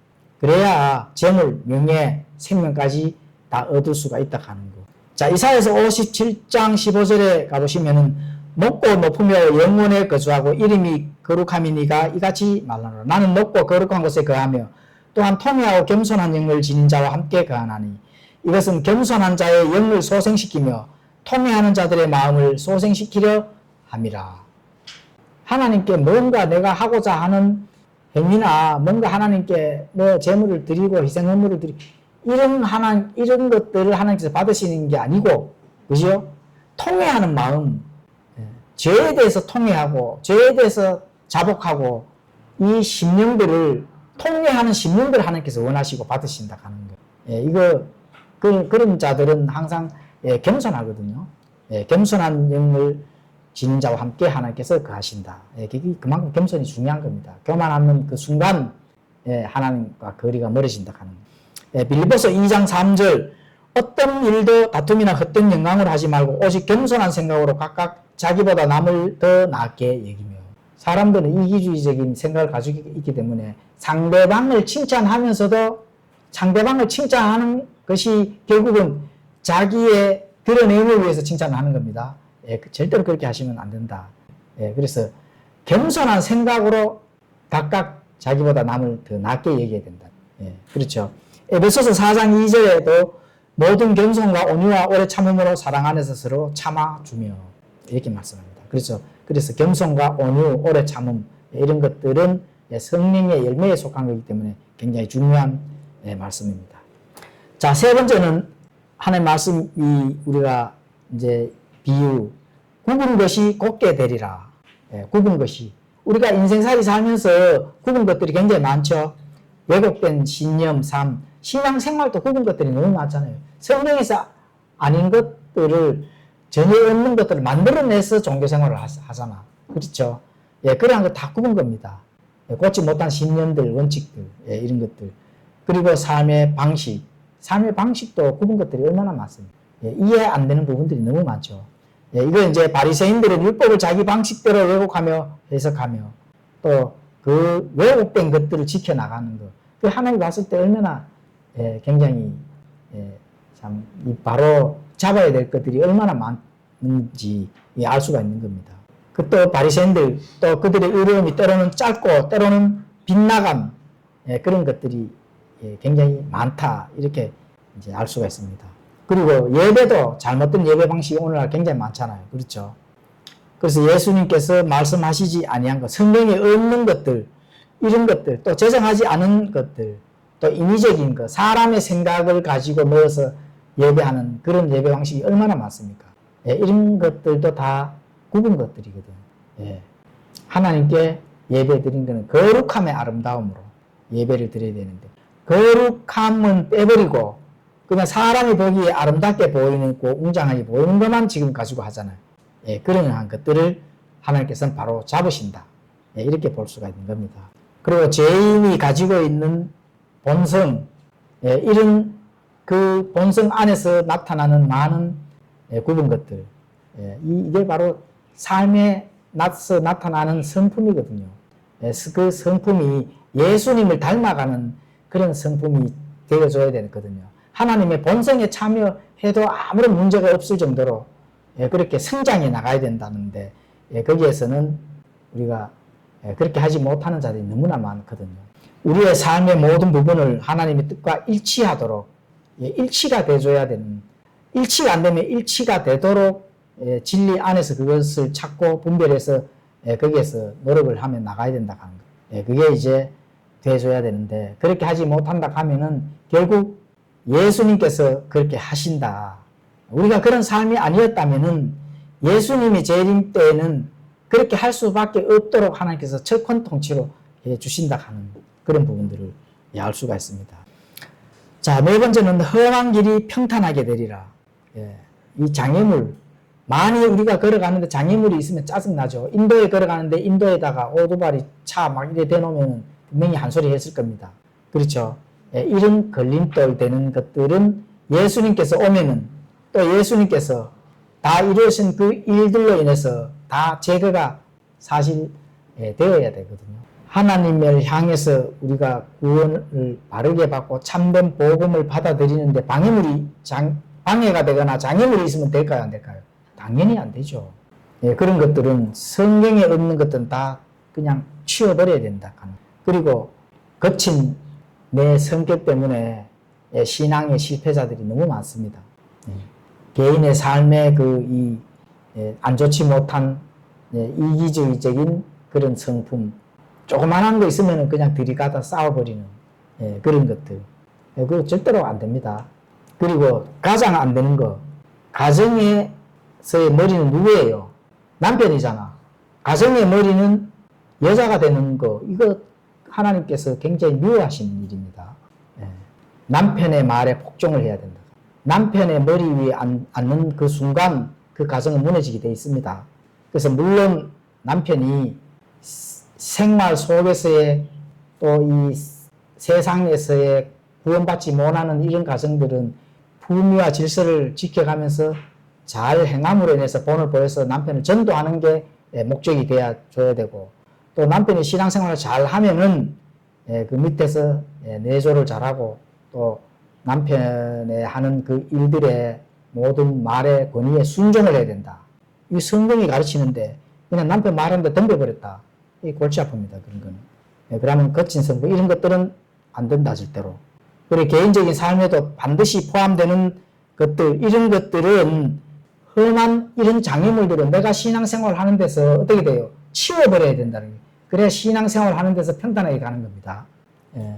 그래야 재물, 명예, 생명까지 다 얻을 수가 있다 하는 거. 자, 이사야서 57장 15절에 가보시면은 높고 높으며 영원에 거주하고 이름이 거룩함이니가 이같이 말하노라. 나는 높고 거룩한 곳에 거하며 또한 통회하고 겸손한 영을 지닌 자와 함께 거하나니 이것은 겸손한 자의 영을 소생시키며 통회하는 자들의 마음을 소생시키려 함이라. 하나님께 뭔가 내가 하고자 하는 행위나 뭔가 하나님께 재물을 드리고 희생헌물을 드리고 이런 것들을 하나님께서 받으시는 게 아니고, 그죠? 통회하는 마음, 죄에 대해서 통회하고, 죄에 대해서 자복하고, 이 심령들을, 통회하는 심령들을 하나님께서 원하시고 받으신다 하는 거예요. 그런 자들은 항상 겸손하거든요. 겸손한 영을 지닌 자와 함께 하나님께서 거하신다. 그만큼 겸손이 중요한 겁니다. 교만하는 그 순간, 하나님과 거리가 멀어진다 하는 거예요. 빌립보서 2장 3절 어떤 일도 다툼이나 헛된 영광으로 하지 말고 오직 겸손한 생각으로 각각 자기보다 남을 더 낫게 여기며. 사람들은 이기주의적인 생각을 가지고 있기 때문에 상대방을 칭찬하면서도 상대방을 칭찬하는 것이 결국은 자기의 드러냄을 위해서 칭찬을 하는 겁니다. 절대로 그렇게 하시면 안 된다. 그래서 겸손한 생각으로 각각 자기보다 남을 더 낫게 여겨야 된다. 그렇죠. 에베소서 4장 2절에도 모든 겸손과 온유와 오래 참음으로 사랑 안에서 서로 참아주며 이렇게 말씀합니다. 그래서 겸손과 온유, 오래 참음 이런 것들은 성령의 열매에 속한 거기 때문에 굉장히 중요한 말씀입니다. 자, 세 번째는 하나님 말씀이 우리가 이제 비유 굽은 것이 곱게 되리라. 굽은 것이 우리가 인생살이 살면서 굽은 것들이 굉장히 많죠. 왜곡된 신념, 삶, 신앙생활도 굽은 것들이 너무 많잖아요. 성경에서 아닌 것들을 전혀 없는 것들을 만들어내서 종교생활을 하잖아. 그렇죠? 그러한 거 다 굽은 겁니다. 꽂지 못한 신념들, 원칙들, 이런 것들. 그리고 삶의 방식도 굽은 것들이 얼마나 많습니다. 이해 안 되는 부분들이 너무 많죠. 이거 이제 바리새인들은 율법을 자기 방식대로 왜곡하며 해석하며 또 그 왜곡된 것들을 지켜나가는 것. 그 하나님 봤을 때 얼마나 굉장히 참 바로 잡아야 될 것들이 얼마나 많은지 알 수가 있는 겁니다. 그 또 바리새인들 또 그들의 의로움이 때로는 짧고 때로는 빗나간 그런 것들이 굉장히 많다 이렇게 이제 알 수가 있습니다. 그리고 예배도 잘못된 예배 방식이 오늘날 굉장히 많잖아요. 그렇죠? 그래서 예수님께서 말씀하시지 아니한 것, 성경에 없는 것들, 이런 것들, 또 제정하지 않은 것들, 또 인위적인 것, 사람의 생각을 가지고 모여서 예배하는 그런 예배 방식이 얼마나 많습니까? 이런 것들도 다 굽은 것들이거든. 하나님께 예배 드린 것은 거룩함의 아름다움으로 예배를 드려야 되는데, 거룩함은 빼버리고 그냥 사람이 보기에 아름답게 보이는 거, 웅장하게 보이는 것만 지금 가지고 하잖아요. 그런 것들을 하나님께서는 바로 잡으신다. 이렇게 볼 수가 있는 겁니다. 그리고 죄인이 가지고 있는 본성, 이런 그 본성 안에서 나타나는 많은 굽은 것들, 이게 바로 삶에 나타나는 성품이거든요. 그 성품이 예수님을 닮아가는 그런 성품이 되어줘야 되거든요. 하나님의 본성에 참여해도 아무런 문제가 없을 정도로 그렇게 성장해 나가야 된다는데 거기에서는 우리가 그렇게 하지 못하는 자들이 너무나 많거든요. 우리의 삶의 모든 부분을 하나님의 뜻과 일치하도록 일치가 돼줘야 되는, 일치가 안 되면 일치가 되도록 진리 안에서 그것을 찾고 분별해서 거기에서 노력을 하며 나가야 된다 하는 거예요. 그게 이제 돼줘야 되는데 그렇게 하지 못한다 하면은 결국 예수님께서 그렇게 하신다. 우리가 그런 삶이 아니었다면은 예수님이 재림 때에는 그렇게 할 수밖에 없도록 하나님께서 철권통치로 해주신다 하는 그런 부분들을 알 수가 있습니다. 자, 네 번째는 험한 길이 평탄하게 되리라. 이 장애물, 많이 우리가 걸어가는데 장애물이 있으면 짜증나죠. 인도에 걸어가는데 인도에다가 오토바이 차 막 이래 대놓으면 분명히 한 소리 했을 겁니다. 그렇죠? 이런 걸림돌 되는 것들은 예수님께서 오면은 또 예수님께서 다 이루신 그 일들로 인해서 다 제거가 사실 되어야 되거든요. 하나님을 향해서 우리가 구원을 바르게 받고 참된 복음을 받아들이는데 방해가 되거나 장애물이 있으면 될까요? 안 될까요? 당연히 안 되죠. 그런 것들은 성경에 없는 것들은 다 그냥 치워버려야 된다. 그리고 거친 내 성격 때문에 신앙의 실패자들이 너무 많습니다. 개인의 삶에 안 좋지 못한 이기주의적인 그런 성품, 조그만한 거 있으면 그냥 들이가다 싸워버리는 그런 것들. 그거 절대로 안 됩니다. 그리고 가장 안 되는 거, 가정에서의 머리는 누구예요? 남편이잖아. 가정의 머리는 여자가 되는 거, 이거 하나님께서 굉장히 미워하시는 일입니다. 남편의 말에 복종을 해야 된다. 남편의 머리 위에 앉는 그 순간 그 가정은 무너지게 되어 있습니다. 그래서 물론 남편이 생활 속에서의 또 이 세상에서의 구원받지 못하는 이런 가정들은 품위와 질서를 지켜가면서 잘 행함으로 인해서 본을 보여서 남편을 전도하는 게 목적이 돼야 줘야 되고, 또 남편이 신앙생활을 잘 하면은 그 밑에서 내조를 잘하고 또 남편의 하는 그 일들의 모든 말의 권위에 순종을 해야 된다. 이 성경이 가르치는데 그냥 남편 말하는데 덤벼버렸다. 이 골치 아픕니다. 그런 거는. 그러면 거친 성품 이런 것들은 안 된다 절대로. 그리고 개인적인 삶에도 반드시 포함되는 것들, 이런 것들은 험한 이런 장애물들은 내가 신앙생활 하는 데서 어떻게 돼요? 치워버려야 된다는 거예요. 그래야 신앙생활 하는 데서 평탄하게 가는 겁니다. 예.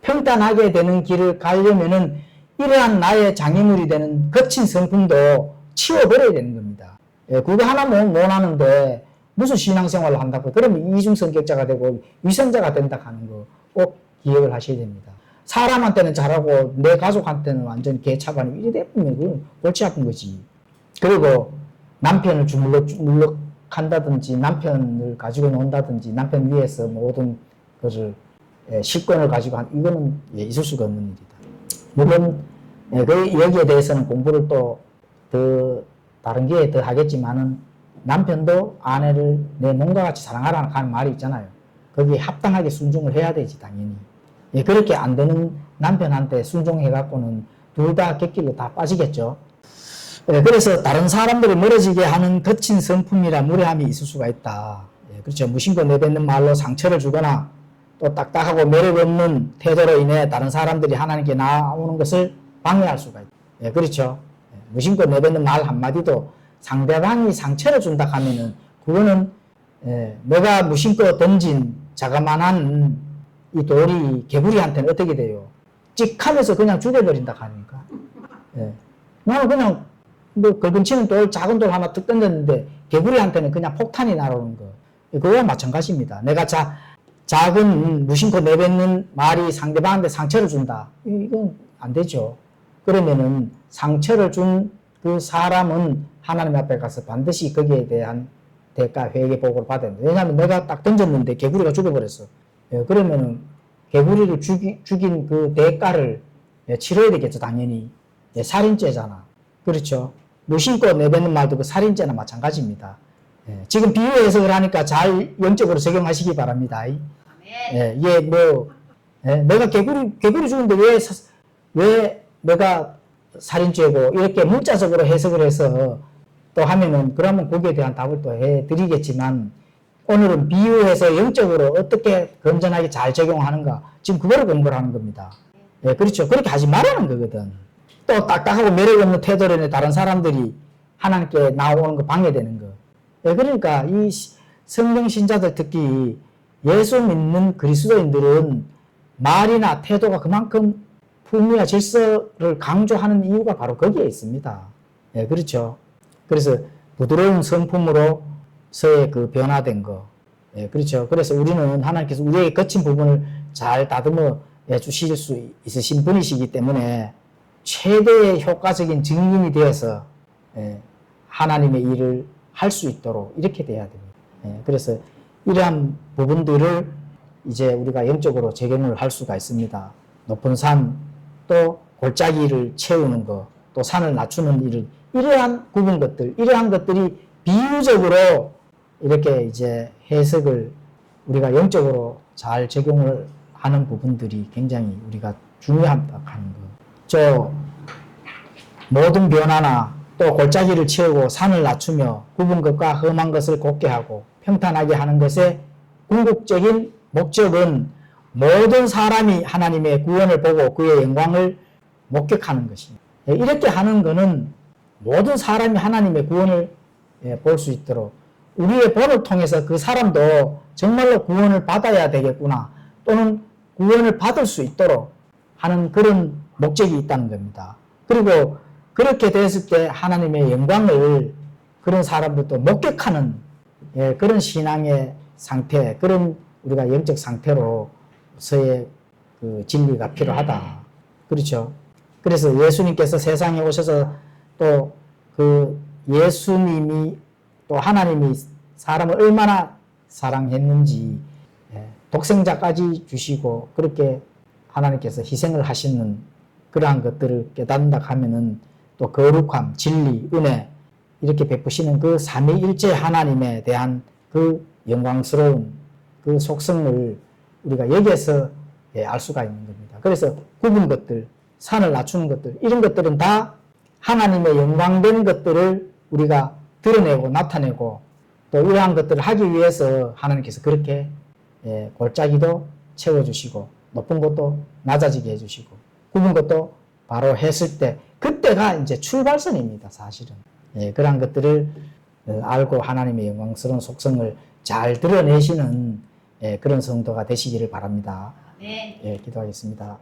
평탄하게 되는 길을 가려면은 이러한 나의 장애물이 되는 거친 성품도 치워버려야 되는 겁니다. 예, 그거 하나 못 하는데 무슨 신앙생활을 한다고 그러면 이중성격자가 되고 위선자가 된다 하는 거 꼭 기억을 하셔야 됩니다. 사람한테는 잘하고 내 가족한테는 완전 개차반이 이래 되면 그 골치 아픈 거지. 그리고 남편을 주물럭 한다든지 남편을 가지고 논다든지 남편 위해서 모든 것을 실권을 가지고 이거는 있을 수가 없는 일이다. 물론 여기에 대해서는 공부를 또 더 다른 게 더 하겠지만은 남편도 아내를 내 몸과 같이 사랑하라는 하는 말이 있잖아요. 거기에 합당하게 순종을 해야 되지 당연히. 그렇게 안 되는 남편한테 순종해갖고는 둘 다 객길로 다 빠지겠죠. 그래서 다른 사람들을 멀어지게 하는 거친 성품이라 무례함이 있을 수가 있다. 그렇죠. 무심코 내뱉는 말로 상처를 주거나 또 딱딱하고 매력 없는 태도로 인해 다른 사람들이 하나님께 나오는 것을 방해할 수가 있다. 그렇죠. 무심코 내뱉는 말 한마디도 상대방이 상처를 준다 하면은 그거는 내가 무심코 던진 자그만한 이 돌이 개구리한테는 어떻게 돼요? 찍 하면서 그냥 죽여버린다 하니까. 나는 그냥 뭐 걸근치는 돌, 작은 돌 하나 툭 던졌는데 개구리한테는 그냥 폭탄이 날아오는 거. 그거와 마찬가지입니다. 내가 작은 무심코 내뱉는 말이 상대방한테 상처를 준다. 이건 안 되죠. 그러면은 상처를 준 그 사람은 하나님 앞에 가서 반드시 거기에 대한 대가, 회개 보고를 받아야 됩니다. 왜냐하면 내가 딱 던졌는데 개구리가 죽어버렸어. 그러면은 개구리를 죽인 그 대가를 치러야 되겠죠, 당연히. 살인죄잖아. 그렇죠. 무심코 내뱉는 말도 그 살인죄나 마찬가지입니다. 지금 비유 해석을 하니까 잘 영적으로 적용하시기 바랍니다. 이게 뭐, 내가 개구리 죽는데 왜 내가 살인죄고, 이렇게 문자적으로 해석을 해서 또 하면은, 그러면 거기에 대한 답을 또 해 드리겠지만, 오늘은 비유해서 영적으로 어떻게 건전하게 잘 적용하는가, 지금 그거를 공부를 하는 겁니다. 그렇죠. 그렇게 하지 말라는 거거든. 또 딱딱하고 매력 없는 태도로 인해 다른 사람들이 하나님께 나오는 거 방해되는 거. 그러니까 이 성경 신자들 특히 예수 믿는 그리스도인들은 말이나 태도가 그만큼 품위와 질서를 강조하는 이유가 바로 거기에 있습니다. 그렇죠. 그래서 부드러운 성품으로서의 그 변화된 거. 그렇죠. 그래서 우리는 하나님께서 우리의 거친 부분을 잘 다듬어 주실 수 있으신 분이시기 때문에 최대의 효과적인 증인이 되어서 하나님의 일을 할 수 있도록 이렇게 돼야 됩니다. 그래서 이러한 부분들을 이제 우리가 영적으로 적용을 할 수가 있습니다. 높은 산, 또 골짜기를 채우는 것, 또 산을 낮추는 일을, 이러한 구분 것들, 이러한 것들이 비유적으로 이렇게 이제 해석을 우리가 영적으로 잘 적용을 하는 부분들이 굉장히 우리가 중요하다 하는 거. 저 모든 변화나 또 골짜기를 채우고 산을 낮추며 굽은 것과 험한 것을 곱게 하고 평탄하게 하는 것의 궁극적인 목적은 모든 사람이 하나님의 구원을 보고 그의 영광을 목격하는 것입니다. 이렇게 하는 것은 모든 사람이 하나님의 구원을 볼 수 있도록 우리의 본을 통해서 그 사람도 정말로 구원을 받아야 되겠구나, 또는 구원을 받을 수 있도록 하는 그런 목적이 있다는 겁니다. 그리고 그렇게 됐을 때 하나님의 영광을 그런 사람들도 목격하는 그런 신앙의 상태, 그런 우리가 영적 상태로서의 그 진리가 필요하다. 그렇죠. 그래서 예수님께서 세상에 오셔서 또 그 예수님이 또 하나님이 사람을 얼마나 사랑했는지 독생자까지 주시고 그렇게 하나님께서 희생을 하시는 그러한 것들을 깨닫는다 하면은 또 거룩함, 진리, 은혜 이렇게 베푸시는 그 삼위일체 하나님에 대한 그 영광스러운 그 속성을 우리가 여기에서 알 수가 있는 겁니다. 그래서 굽은 것들, 산을 낮추는 것들, 이런 것들은 다 하나님의 영광된 것들을 우리가 드러내고 나타내고 또 이러한 것들을 하기 위해서 하나님께서 그렇게 골짜기도 채워주시고 높은 곳도 낮아지게 해주시고 굽은 것도 바로 했을 때 그때가 이제 출발선입니다. 사실은. 예, 그러한 것들을 알고 하나님의 영광스러운 속성을 잘 드러내시는 예, 그런 성도가 되시기를 바랍니다. 네. 예, 기도하겠습니다.